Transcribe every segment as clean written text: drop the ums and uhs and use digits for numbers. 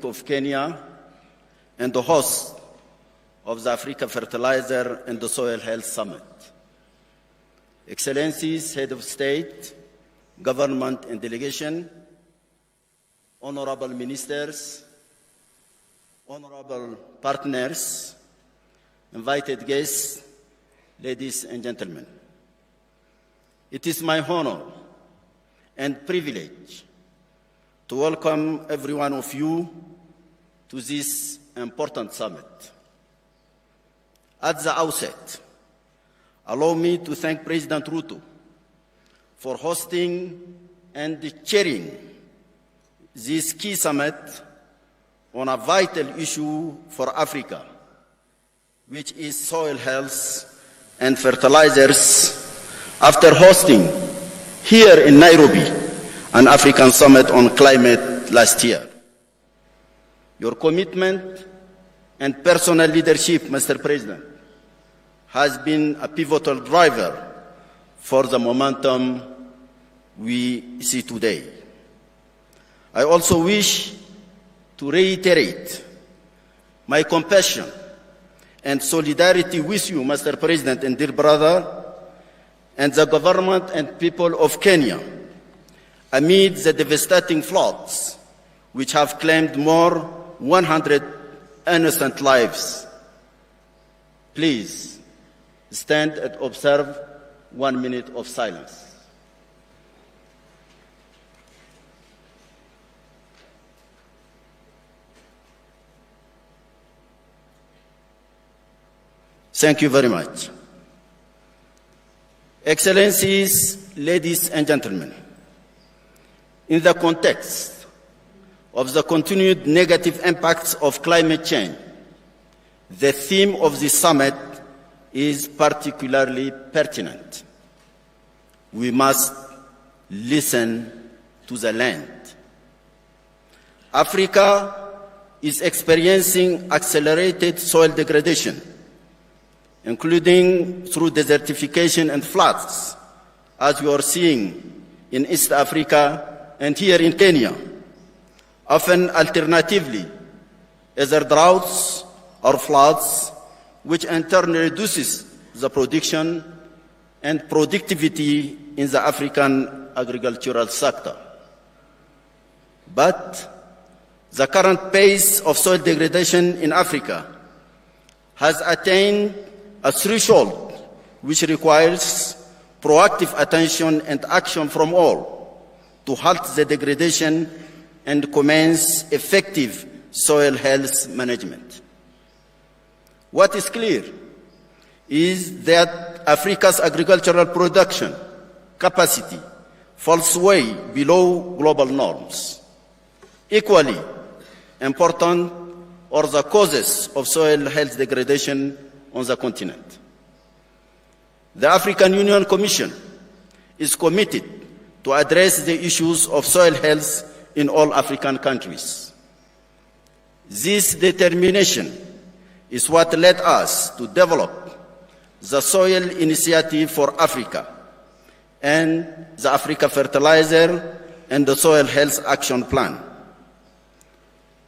Republic of Kenya and the host of the Africa Fertilizer and the Soil Health Summit. Excellencies, Head of State, Government and Delegation, Honorable Ministers, Honorable Partners, invited guests, ladies and gentlemen. It is my honor and privilege to welcome every one of you to this important summit. At the outset, allow me to thank President Ruto for hosting and chairing this key summit on a vital issue for Africa, which is soil health and fertilizers, after hosting here in Nairobi an African summit on climate last year. Your commitment and personal leadership, Mr. President, has been a pivotal driver for the momentum we see today. I also wish to reiterate my compassion and solidarity with you, Mr. President and dear brother, and the government and people of Kenya amid the devastating floods which have claimed more 100 innocent lives. Please stand and observe 1 minute of silence. Thank you very much. Excellencies, ladies and gentlemen, in the context of the continued negative impacts of climate change, the theme of this summit is particularly pertinent. We must listen to the land. Africa is experiencing accelerated soil degradation, including through desertification and floods, as we are seeing in East Africa and here in Kenya. Often alternatively, either droughts or floods, which in turn reduces the production and productivity in the African agricultural sector. But the current pace of soil degradation in Africa has attained a threshold which requires proactive attention and action from all to halt the degradation and commence effective soil health management. What is clear is that Africa's agricultural production capacity falls way below global norms. Equally important are the causes of soil health degradation on the continent. The African Union Commission is committed to address the issues of soil health in all African countries. This determination is what led us to develop the Soil Initiative for Africa and the Africa Fertilizer and the Soil Health Action Plan.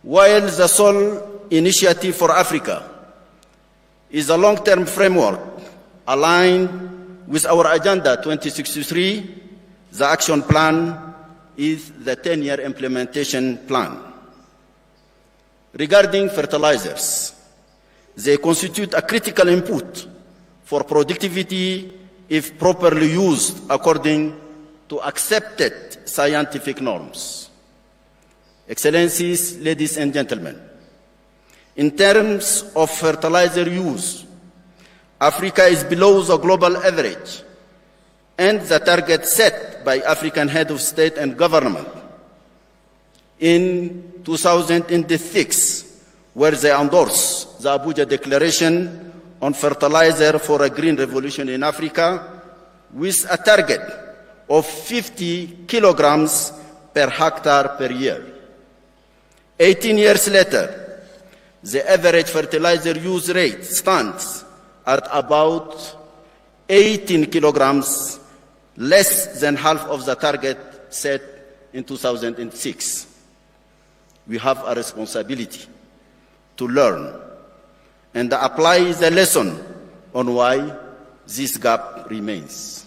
While the Soil Initiative for Africa is a long-term framework aligned with our Agenda 2063, the Action Plan is the 10-year implementation plan. Regarding fertilizers, they constitute a critical input for productivity if properly used according to accepted scientific norms. Excellencies, ladies and gentlemen, in terms of fertilizer use, Africa is below the global average and the target set by African head of state and government. In 2006, where they endorsed the Abuja Declaration on Fertilizer for a Green Revolution in Africa, with a target of 50 kilograms per hectare per year. 18 years later, the average fertilizer use rate stands at about 18 kilograms, less than half of the target set in 2006. we have a responsibility to learn and apply the lesson on why this gap remains.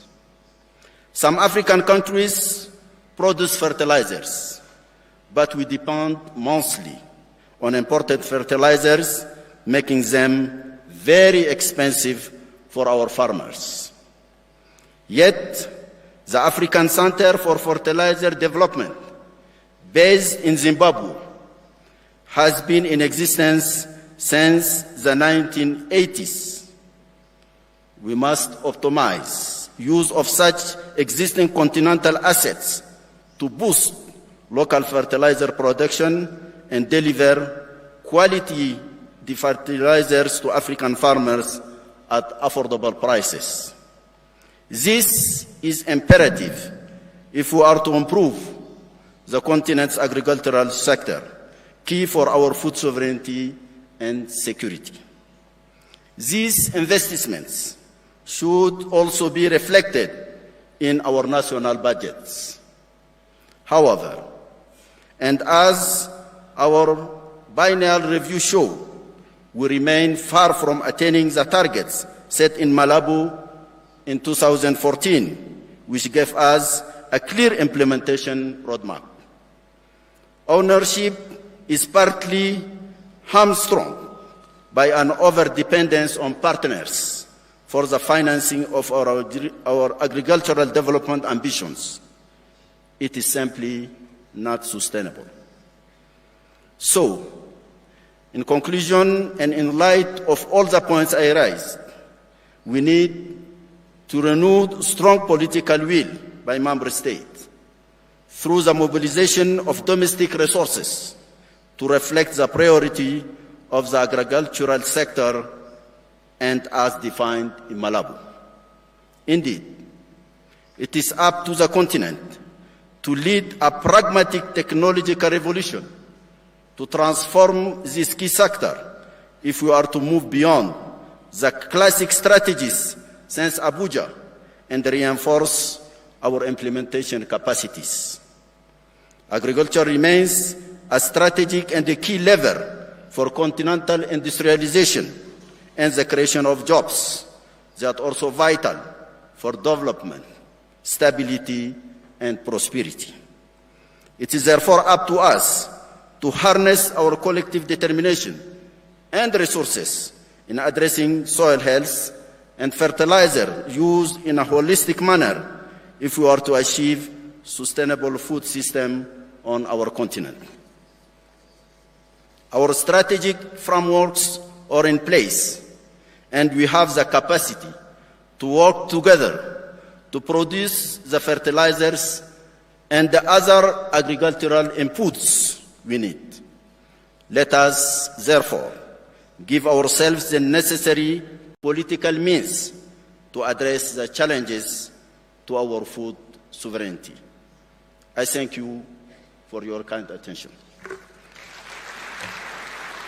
Some African countries produce fertilizers, but we depend mostly on imported fertilizers, making them very expensive for our farmers. Yet, the African Center for Fertilizer Development, based in Zimbabwe, has been in existence since the 1980s. We must optimize use of such existing continental assets to boost local fertilizer production and deliver quality fertilizers to African farmers at affordable prices. This is imperative if we are to improve the continent's agricultural sector, key for our food sovereignty and security. These investments should also be reflected in our national budgets. However, and as our biennial review show, we remain far from attaining the targets set in Malabo in 2014, which gave us a clear implementation roadmap. Ownership is partly hamstrung by an over-dependence on partners for the financing of our agricultural development ambitions. It is simply not sustainable. So, in conclusion, and in light of all the points I raised, we need to renew strong political will by member states through the mobilization of domestic resources to reflect the priority of the agricultural sector and as defined in Malabo. Indeed, it is up to the continent to lead a pragmatic technological revolution to transform this key sector if we are to move beyond the classic strategies since Abuja and reinforce our implementation capacities. Agriculture remains a strategic and a key lever for continental industrialization and the creation of jobs that are also vital for development, stability, and prosperity. It is therefore up to us to harness our collective determination and resources in addressing soil health and fertilizer used in a holistic manner if we are to achieve sustainable food system on our continent. Our strategic frameworks are in place, and we have the capacity to work together to produce the fertilizers and the other agricultural inputs we need. Let us, therefore, give ourselves the necessary political means to address the challenges to our food sovereignty. I thank you for your kind attention.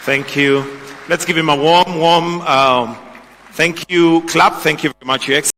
Thank you. Let's give him a warm thank you clap. Thank you very much, Your Excellency.